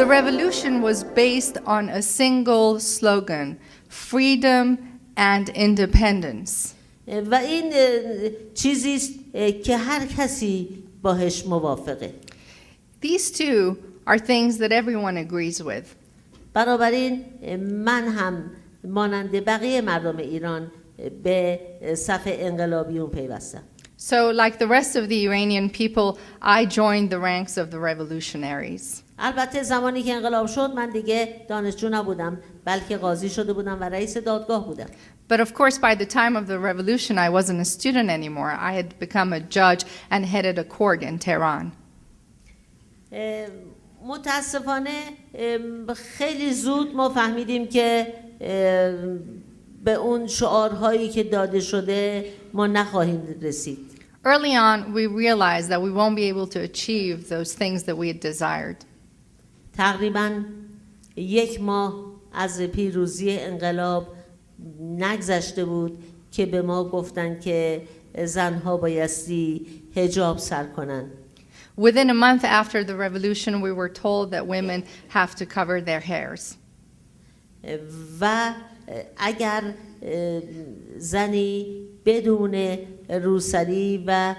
The revolution was based on a single slogan, freedom and independence. و این چیزی است که هر کسی باهاش موافقه. These two are things that everyone agrees with. بنابراین من هم مانند بقیه مردم ایران به صف انقلابیون پیوستم. So, like the rest of the Iranian people, I joined the ranks of the revolutionaries. البته زمانی که انقلاب شد من دیگه دانشجو نبودم بلکه قاضی شده بودم و رئیس دادگاه بودم. But of course, by the time of the revolution, I wasn't a student anymore. I had become a judge and headed a court in Tehran. متاسفانه خیلی زود ما فهمیدیم که به اون شعارهایی که داده شده ما نخواهیم رسید. Early on, we realized that we won't be able to achieve those things that we had desired. تقریباً 1 ماه از پیروزی انقلاب نگذشته بود که به ما گفتن که زنها بایستی حجاب سر کنن. Within a month after the revolution, we were told that women have to cover their hairs. و اگر زنی بدون روسری و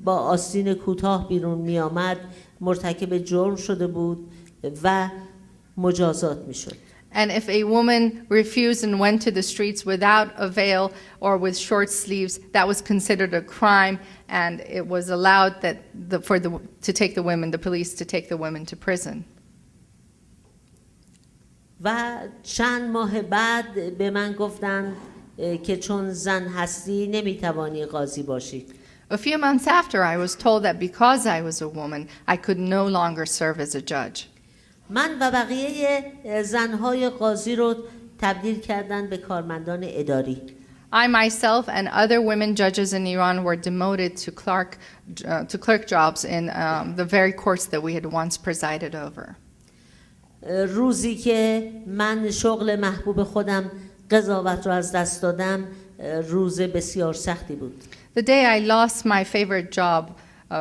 با آستین کوتاه بیرون می آمد مرتکب جرم شده بود و مجازات می شد. And if a woman refused and went to the streets without a veil or with short sleeves, that was considered a crime, and it was allowed that the police to take the women to prison. و چند ماه بعد به من گفتن که چون زن هستی نمیتوانی قاضی باشی. A few months after, I was told that because I was a woman, I could no longer serve as a judge. من و بقیه زنهای قاضی رو تبدیل کردن به کارمندان اداری. I myself and other women judges in Iran were demoted to clerk jobs in the very courts that we had once presided over. روزی که من شغل محبوب خودم قضاوت رو از دست دادم روز بسیار سختی بود. The day I lost my favorite job,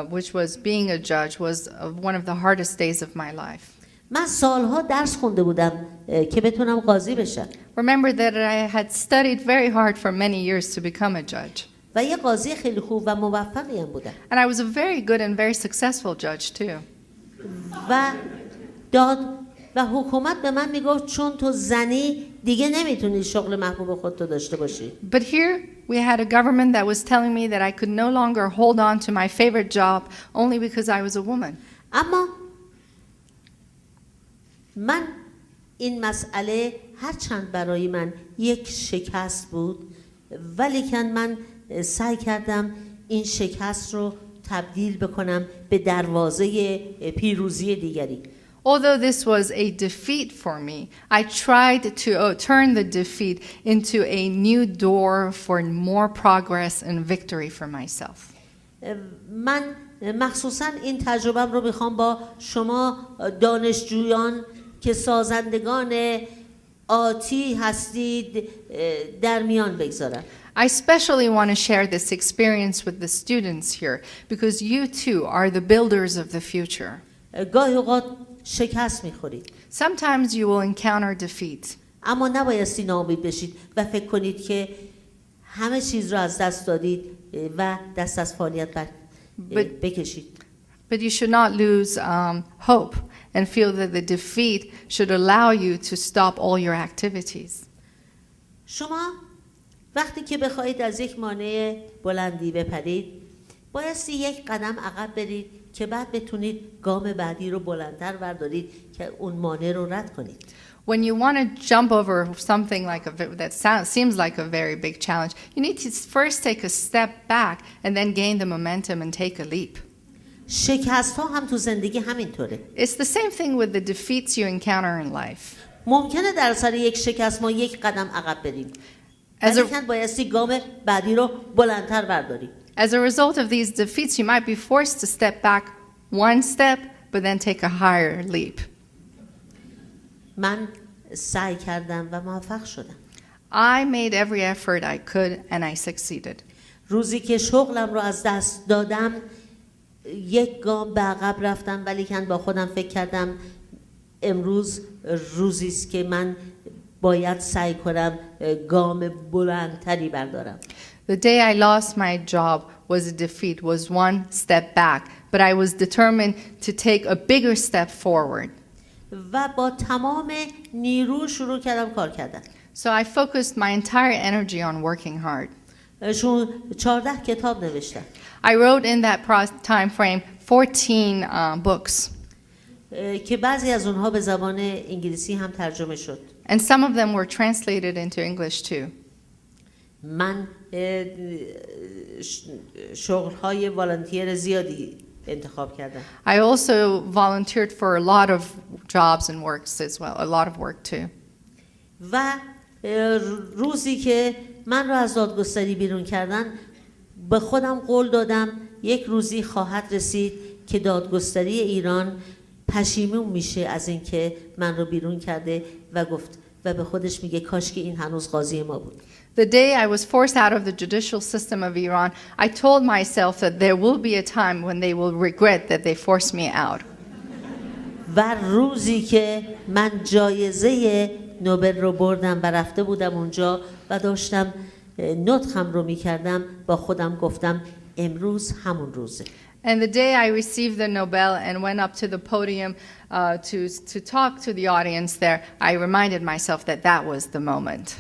which was being a judge, was one of the hardest days of my life. من سالها درس خونده بودم که بتونم قاضی بشم. Remember that I had studied very hard for many years to become a judge. و یه قاضی خیلی خوب و موفقی هم بودم. And I was a very good and very successful judge too. و حکومت به من میگفت چون تو زنی دیگه نمیتونی شغل محبوب خودتو داشته باشی. But here we had a government that was telling me that I could no longer hold on to my favorite job only because I was a woman. اما من این مسئله هرچند برای من یک شکست بود ولیکن من سعی کردم این شکست رو تبدیل بکنم به دروازه پیروزی دیگری. Although this was a defeat for me, I tried to turn the defeat into a new door for more progress and victory for myself. من مخصوصاً این تجربه‌ام رو میخوام با شما دانشجویان که سازندگان آتی هستید در میان بگذارم. I especially want to share this experience with the students here because you too are the builders of the future. گاهی اوقات شکست میخورید. Sometimes you will encounter defeat. اما نبایستی ناامید بشید و فکر کنید که همه چیز رو از دست دادید و دست از فعالیت بکشید. But you should not lose hope and feel that the defeat should allow you to stop all your activities. شما وقتی که بخواید از یک مانع بلندی بپرید بایستی یک قدم عقب برید که بعد بتونید گام بعدی رو بلندتر بردارید که اون مانع رو رد کنید. When you want to jump over something like seems like a very big challenge, you need to first take a step back and then gain the momentum and take a leap. شکست ها هم تو زندگی همینطوره. It's the same thing with the defeats you encounter in life. ممکنه در سر یک شکست ما یک قدم عقب بریم. ولی بایستی گام بعدی رو بلندتر برداریم. As a result of these defeats, you might be forced to step back one step, but then take a higher leap. من سعی کردم و موفق شدم. I made every effort I could and I succeeded. روزی که شغلم رو از دست دادم یک گام به عقب رفتم ولی با خودم فکر کردم امروز روزی است که من باید سعی کنم گام بلندتری بردارم. The day I lost my job was a defeat, was one step back, but I was determined to take a bigger step forward. و با تمام نیرو شروع کردم کار کردن. So I focused my entire energy on working hard. 14 کتاب نوشتم. I wrote in that time frame 14 books, که بعضی از اونها به زبان انگلیسی هم ترجمه شد. and some of them were translated into English too. من شغل‌های والنتیر زیادی انتخاب کردم. I also volunteered for a lot of jobs and works as well, a lot of work too. و روزی که من رو از دادگستری بیرون کردن به خودم قول دادم یک روزی خواهد رسید که دادگستری ایران پشیمون میشه از اینکه من رو بیرون کرده و گفت و به خودش میگه کاش که این هنوز قاضی ما بود. The day I was forced out of the judicial system of Iran, I told myself that there will be a time when they will regret that they forced me out. و روزی که من جایزه نوبل رو بردم و رفته بودم اونجا و داشتم نطقم رو میکردم با خودم گفتم امروز همون روزه. And the day I received the Nobel and went up to the podium to talk to the audience there, I reminded myself that that was the moment.